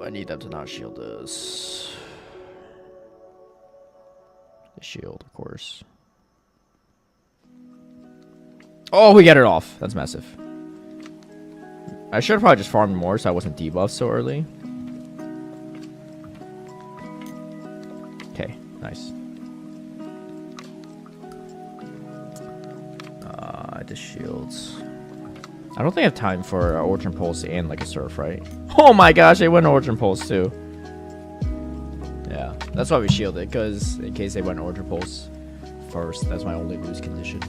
I need them to not shield this. The shield, of course. Oh, we get it off. That's massive. I should have probably just farmed more so I wasn't debuffed so early. Okay, nice. The shields. I don't think I have time for Origin Pulse and like a Surf, right? Oh my gosh, they went Origin Pulse too. Yeah, that's why we shielded, because in case they went Origin Pulse first, that's my only lose condition.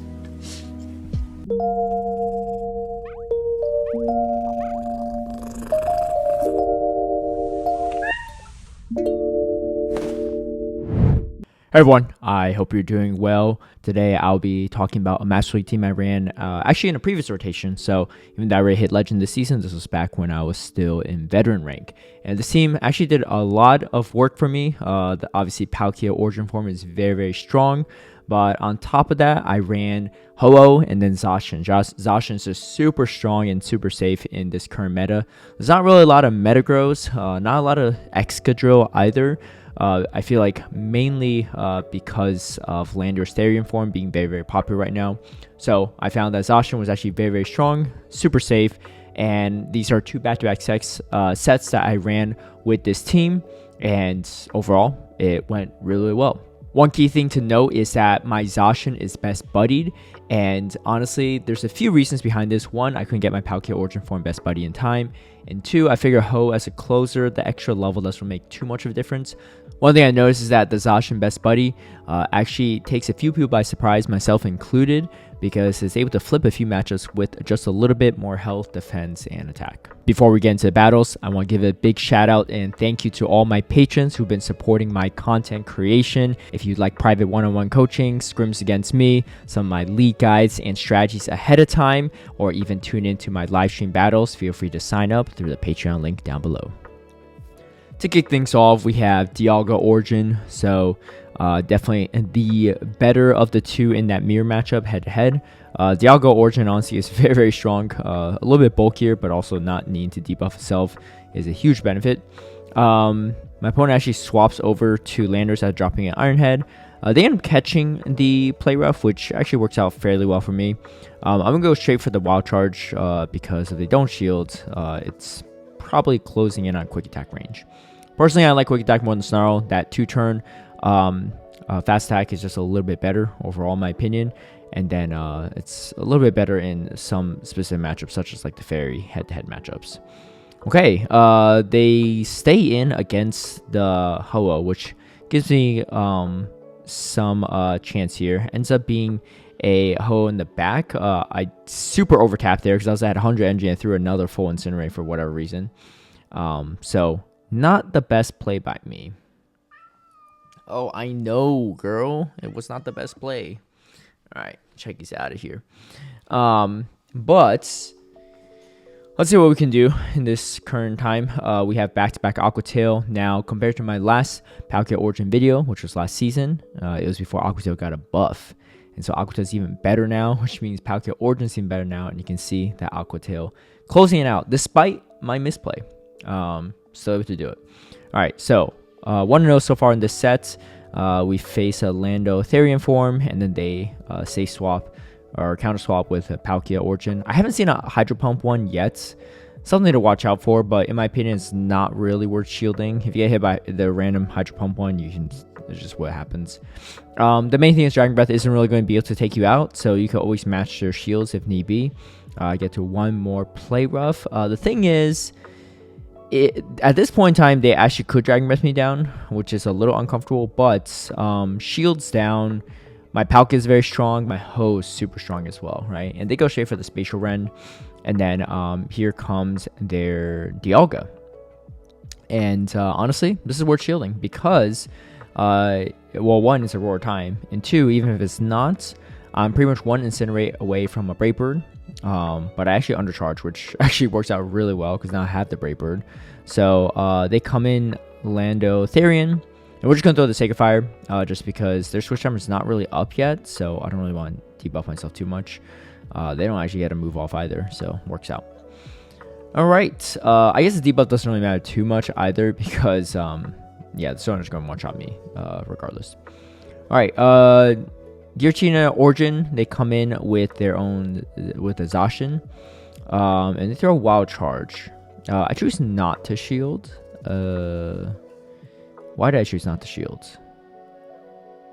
Hey everyone, I hope you're doing well. Today I'll be talking about a Master League team I ran actually in a previous rotation. So even though I already hit Legend this season, this was back when I was still in Veteran rank. And this team actually did a lot of work for me. Obviously Palkia Origin form is very, very strong. But on top of that, I ran Ho-Oh and then Zacian. Zacian is just super strong and super safe in this current meta. There's not really a lot of Metagrows, not a lot of Excadrill either. I feel like mainly because of Landorus Therian form being very, very popular right now. So I found that Zacian was actually very, very strong, super safe. And these are two back-to-back sets that I ran with this team. And overall, it went really, really well. One key thing to note is that my Zacian is best buddied, and honestly, there's a few reasons behind this. One, I couldn't get my Palkia Origin form best buddy in time, and two, I figure Ho as a closer, the extra level doesn't make too much of a difference. One thing I noticed is that the Zacian best buddy actually takes a few people by surprise, myself included, because it's able to flip a few matchups with just a little bit more health, defense, and attack. Before we get into the battles, I want to give a big shout out and thank you to all my patrons who've been supporting my content creation. If you'd like private one-on-one coaching, scrims against me, some of my league guides and strategies ahead of time, or even tune into my live stream battles, feel free to sign up through the Patreon link down below. To kick things off, we have Dialga Origin, so definitely the better of the two in that mirror matchup head-to-head. Dialga Origin honestly is very, very strong, a little bit bulkier, but also not needing to debuff itself is a huge benefit. My opponent actually swaps over to Landorus after dropping an Iron Head. They end up catching the Play Rough, which actually works out fairly well for me. I'm going to go straight for the Wild Charge because if they don't shield, it's probably closing in on Quick Attack range. Personally, I like Quick Attack more than Snarl. That 2-turn Fast Attack is just a little bit better overall in my opinion. And then it's a little bit better in some specific matchups, such as like the Fairy head-to-head matchups. Okay, they stay in against the Ho-Oh, which gives me some chance here. Ends up being a Ho-Oh in the back. I super overtapped there because I was at 100 energy and threw another full Incinerate for whatever reason. So not the best play by me. Oh, I know, girl. It was not the best play. All right, check these out of here. But let's see what we can do in this current time. We have back-to-back Aqua Tail. Now, compared to my last Palkia Origin video, which was last season, it was before Aqua Tail got a buff. And so Aqua Tail is even better now, which means Palkia Origin is even better now. And you can see that Aqua Tail closing it out, despite my misplay. Still able to do it. All right, so 1-0 so far in this set. We face a Landorus Therian form, and then they safe swap or counter swap with a Palkia Origin. I haven't seen a Hydro Pump one yet. Something to watch out for, but in my opinion, it's not really worth shielding. If you get hit by the random Hydro Pump one, it's just what happens. The main thing is Dragon Breath isn't really going to be able to take you out, so you can always match their shields if need be. Get to one more Play Rough. The thing is, at this point in time, they actually could Dragon Breath me down, which is a little uncomfortable, but shields down. My Palkia is very strong. My Ho is super strong as well, right? And they go straight for the Spatial Rend. And then here comes their Dialga. And honestly, this is worth shielding because, well, one, it's a Roar time. And two, even if it's not, I'm pretty much one Incinerate away from a Brave Bird. But I actually undercharge, which actually works out really well because now I have the Brave Bird. So they come in Landorus Therian, and we're just going to throw the Sacred Fire just because their switch timer is not really up yet, so I don't really want to debuff myself too much. They don't actually get a move off either, so works out. All right. I guess the debuff doesn't really matter too much either because, yeah, the Stoner's going to one-shot me regardless. All right. Giratina Origin, they come in with their own, with a Zacian. And they throw a Wild Charge. I choose not to shield. Why did I choose not to shield?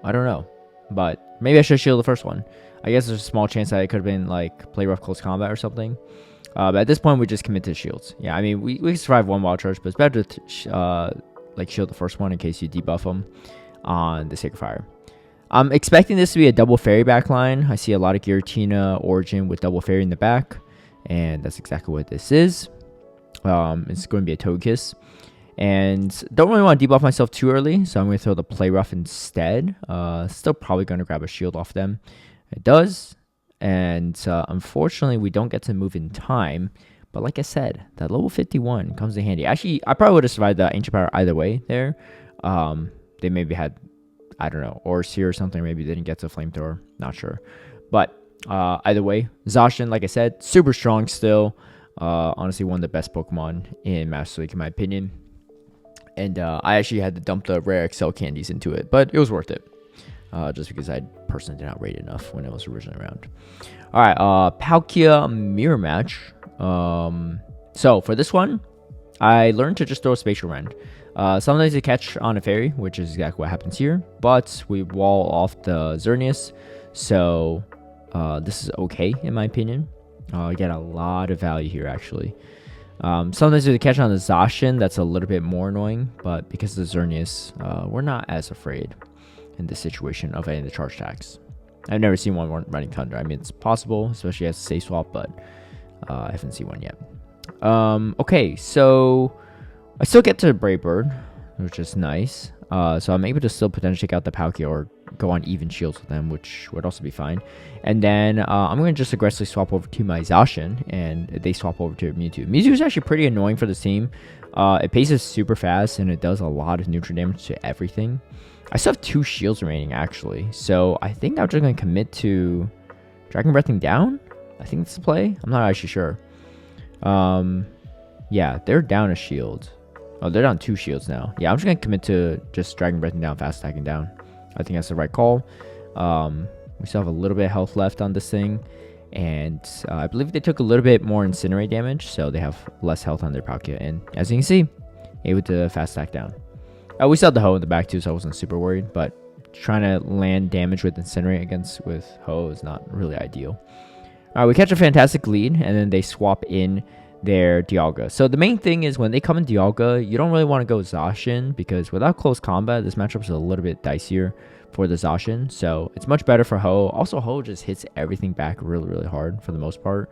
I don't know. But maybe I should shield the first one. I guess there's a small chance that it could have been like play rough close combat or something. But at this point, we just commit to shields. Yeah, I mean, we can survive one Wild Charge, but it's better to like shield the first one in case you debuff them on the Sacred Fire. I'm expecting this to be a double fairy backline. I see a lot of Giratina Origin with double fairy in the back, and that's exactly what this is. It's going to be a Togekiss. And don't really want to debuff myself too early, so I'm going to throw the Play Rough instead. Still probably going to grab a shield off them. It does. And unfortunately, we don't get to move in time. But like I said, that level 51 comes in handy. Actually, I probably would have survived the Ancient Power either way there. They maybe had, I don't know, Orsi or something. Maybe they didn't get to Flamethrower. Not sure. But either way, Zacian, like I said, super strong still. Honestly, one of the best Pokemon in Master League, in my opinion. And I actually had to dump the rare Excel candies into it, but it was worth it. Just because I personally did not rate enough when it was originally around. All right, Palkia Mirror Match. So for this one, I learned to just throw a Spatial Rend. Sometimes you catch on a fairy, which is exactly what happens here, but we wall off the Xerneas, so this is okay in my opinion. You get a lot of value here actually. Sometimes if you catch on the Zacian, that's a little bit more annoying, but because of the Xerneas, we're not as afraid in this situation of any of the charge attacks. I've never seen one running Thunder. I mean, it's possible, especially as a safe swap, but I haven't seen one yet. Okay, so I still get to Brave Bird, which is nice. So I'm able to still potentially take out the Palkia or go on even shields with them, which would also be fine. And then I'm going to just aggressively swap over to my Zacian, and they swap over to Mewtwo. Mewtwo is actually pretty annoying for this team. It paces super fast, and it does a lot of neutral damage to everything. I still have 2 shields remaining, actually. So I think I'm just going to commit to Dragon Breathing down. I think that's the play. I'm not actually sure. Yeah, they're down a shield. Oh, they're down 2 shields now. Yeah, I'm just going to commit to just Dragon Breathing down, fast attacking down. I think that's the right call. We still have a little bit of health left on this thing. And I believe they took a little bit more Incinerate damage, so they have less health on their Palkia. And as you can see, able to fast attack down. We still had the Ho in the back too, so I wasn't super worried. But trying to land damage with Incinerate with Ho is not really ideal. We catch a fantastic lead, and then they swap in their Dialga. So the main thing is when they come in Dialga, you don't really want to go Zacian because without close combat, this matchup is a little bit dicier for the Zacian. So it's much better for Ho. Also, Ho just hits everything back really, really hard for the most part.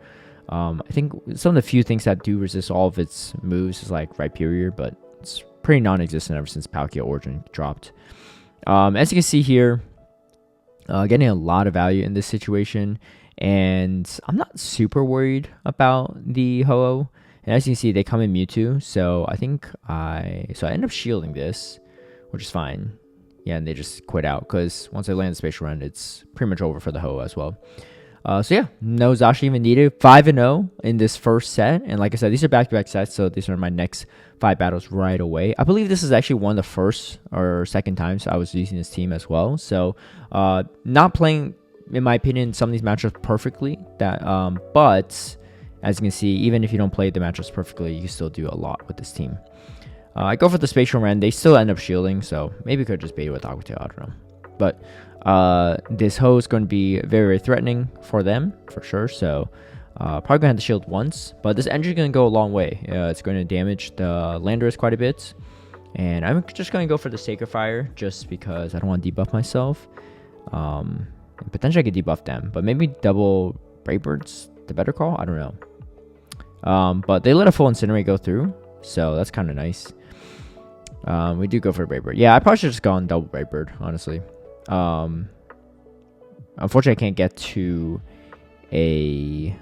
I think some of the few things that do resist all of its moves is like Rhyperior, but it's pretty non-existent ever since Palkia Origin dropped. As you can see here, getting a lot of value in this situation. And I'm not super worried about the Ho-Oh. And as you can see, they come in Mewtwo. So I think I end up shielding this, which is fine. Yeah, and they just quit out because once I land the Spatial Rend, it's pretty much over for the Ho-Oh as well. So yeah, no Zacian even needed. 5-0 in this first set. And like I said, these are back-to-back sets, so these are my next 5 battles right away. I believe this is actually one of the first or second times I was using this team as well. So not playing, in my opinion, some of these matchups perfectly. But as you can see, even if you don't play the matchups perfectly, you can still do a lot with this team. I go for the Spatial Rend. They still end up shielding, so maybe could just bait with Aqua Tail. I don't know. But this Ho is going to be very, very threatening for them, for sure. So probably going to have to shield once. But this energy is going to go a long way. It's going to damage the Landorus quite a bit. And I'm just going to go for the Sacred Fire just because I don't want to debuff myself. Potentially I could debuff them. But maybe double Brave Bird's the better call? I don't know. But they let a full Incinerate go through. So that's kind of nice. We do go for a Brave Bird. Yeah, I probably should just go on double Brave Bird, honestly. Unfortunately, I can't get to a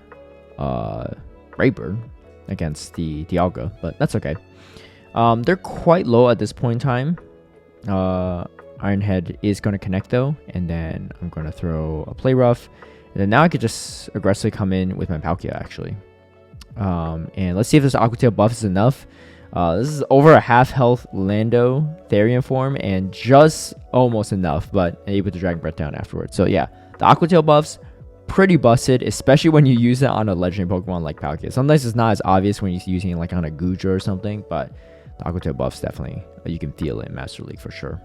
Brave Bird against the Dialga, but that's okay. They're quite low at this point in time. Ironhead is going to connect though, and then I'm going to throw a Play Rough, and then now I could just aggressively come in with my Palkia actually. And let's see if this Aqua Tail buff is enough. This is over a half health Lando Therian form and just almost enough, but able to Dragon Breath down afterwards. So yeah, the Aqua Tail buffs pretty busted, especially when you use it on a legendary Pokemon like Palkia. Sometimes it's not as obvious when you're using it like on a Gudra or something, but the Aqua Tail buffs definitely, you can feel it in Master League for sure.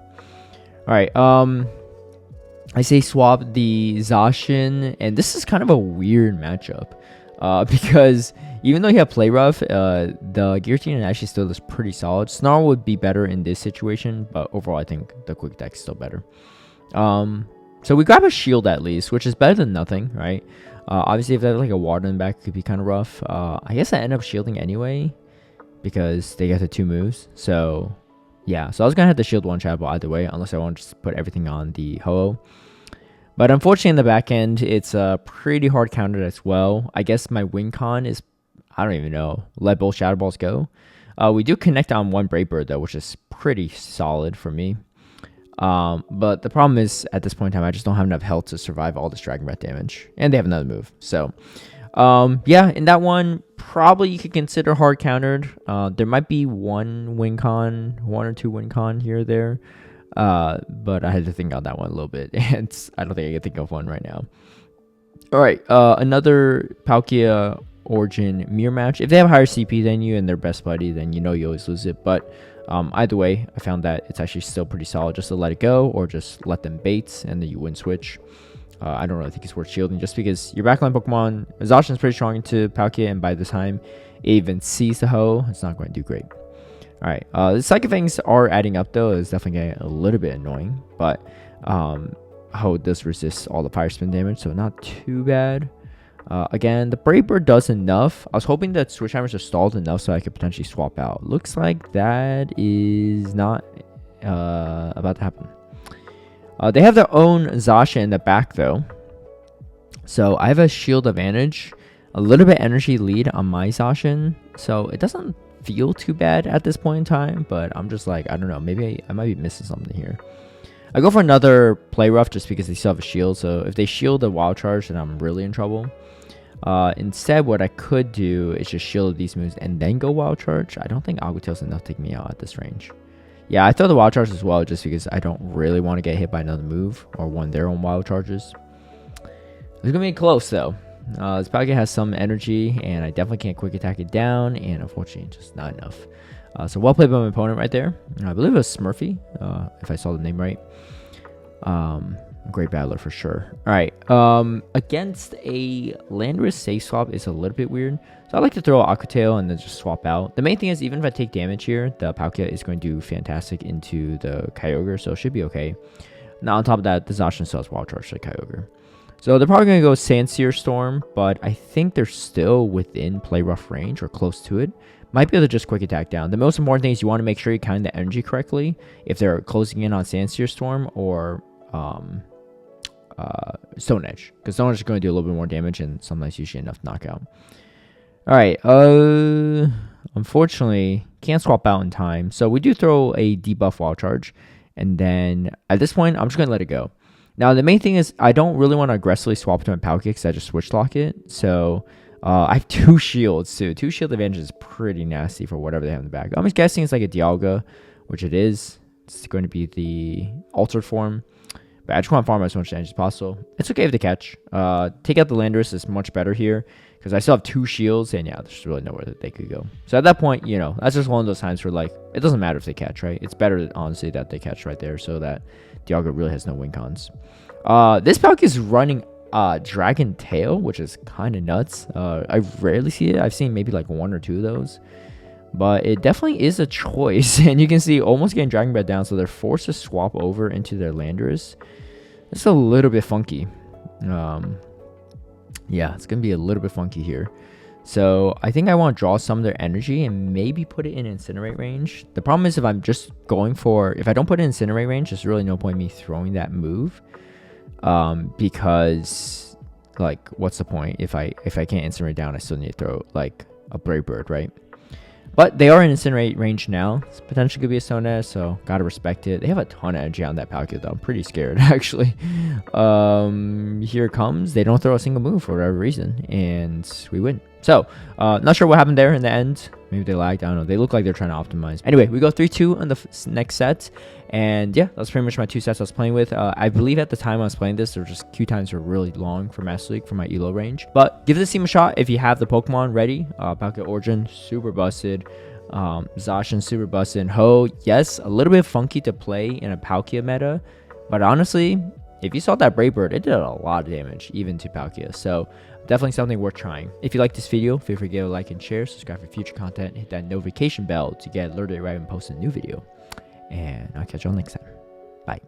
All right, I say swap the Zacian, and this is kind of a weird matchup. Because even though you have Play Rough, the Giratina actually still is pretty solid. Snarl would be better in this situation, but overall I think the Quick Attack is still better. So we grab a shield at least, which is better than nothing, right? Obviously if they have like a water in the back, it could be kind of rough. I guess I end up shielding anyway, because they get the 2 moves. So yeah, so I was gonna have to shield one Shadow Ball either way, unless I want to just put everything on the Ho-Oh. But unfortunately, in the back end, it's pretty hard countered as well. I guess my win con is, I don't even know, let both Shadow Balls go. We do connect on one Brave Bird, though, which is pretty solid for me. But the problem is, at this point in time, I just don't have enough health to survive all this Dragon Breath damage. And they have another move. So, yeah, in that one, probably you could consider hard countered. There might be one or two win con here or there. But I had to think on that one a little bit, and I don't think I can think of one right now. All right, another Palkia Origin mirror match. If they have higher CP than you and they're best buddy, then you know you always lose it. But either way, I found that it's actually still pretty solid just to let it go or just let them bait and then you win switch. I don't really think it's worth shielding just because your backline Pokemon, Zacian is pretty strong into Palkia, and by the time it even sees the Ho, it's not going to do great. Alright, the Psychic Fangs are adding up though. It's definitely getting a little bit annoying, but Ho does resist all the Fire Spin damage, so not too bad. Again, the Brave Bird does enough. I was hoping that Switch Hammers are stalled enough so I could potentially swap out. Looks like that is not about to happen. They have their own Zacian in the back though, so I have a shield advantage, a little bit energy lead on my Zacian, so it doesn't feel too bad at this point in time, but I'm just like, I don't know, maybe I might be missing something here. I go for another Play Rough just because they still have a shield, so if they shield a Wild Charge, then I'm really in trouble. Instead, what I could do is just shield these moves and then go Wild Charge. I don't think Aqua Tail's enough to take me out at this range. Yeah, I throw the Wild Charge as well just because I don't really want to get hit by another move or one of their own Wild Charges. It's going to be close though. This Palkia has some energy, and I definitely can't Quick Attack it down, and unfortunately, just not enough. So well played by my opponent right there. I believe it was Smurfy, if I saw the name right. Great battler for sure. All right, against a Landorus safe swap is a little bit weird. So I like to throw Aqua Tail and then just swap out. The main thing is, even if I take damage here, the Palkia is going to do fantastic into the Kyogre, so it should be okay. Now on top of that, the Zacian still has Wild Charge to Kyogre. So they're probably going to go Sandsear Storm, but I think they're still within Play Rough range or close to it. Might be able to just Quick Attack down. The most important thing is you want to make sure you count the energy correctly if they're closing in on Sandsear Storm or Stone Edge. Because Stone Edge is going to do a little bit more damage and sometimes usually enough knockout. Alright, unfortunately, can't swap out in time. So we do throw a debuff Wild Charge. And then at this point, I'm just going to let it go. Now, the main thing is I don't really want to aggressively swap to my Palkia because I just Switch Lock it. So I have 2 shields too. 2 shield advantage is pretty nasty for whatever they have in the back. I'm just guessing it's like a Dialga, which it is. It's going to be the altered form. But I just want to farm as much damage as possible. It's okay if they catch. Take out the Landorus is much better here because I still have 2 shields, and yeah, there's really nowhere that they could go. So at that point, you know, that's just one of those times where like it doesn't matter if they catch, right? It's better honestly that they catch right there so that Dialga really has no win cons. This Palkia is running Dragon Tail, which is kind of nuts. I rarely see it. I've seen maybe like 1 or 2 of those, but it definitely is a choice. And you can see almost getting Dragon Breath down, so they're forced to swap over into their Landorus. It's a little bit funky. Yeah, it's gonna be a little bit funky here. So I think I want to draw some of their energy and maybe put it in Incinerate range. The problem is if I'm just going for, if I don't put it in Incinerate range, there's really no point in me throwing that move. Because like, what's the point? If I can't Incinerate down, I still need to throw like a Brave Bird, right? But they are in Incinerate range now. It's potentially could be a Stone Edge, so gotta respect it. They have a ton of energy on that Palkia though. I'm pretty scared actually. Here it comes. They don't throw a single move for whatever reason, and we win. So, not sure what happened there in the end. Maybe they lagged. I don't know. They look like they're trying to optimize. Anyway, we go 3-2 on the next set. And yeah, that's pretty much my 2 sets I was playing with. I believe at the time I was playing this, there were just queue times were really long for Master League for my elo range. But give this team a shot if you have the Pokemon ready. Palkia Origin, super busted. Zacian, super busted. Ho, yes, a little bit funky to play in a Palkia meta. But honestly, if you saw that Brave Bird, it did a lot of damage, even to Palkia. So definitely something worth trying. If you like this video, feel free to give a like and share, subscribe for future content, hit that notification bell to get alerted right when I post a new video. And I'll catch y'all next time. Bye.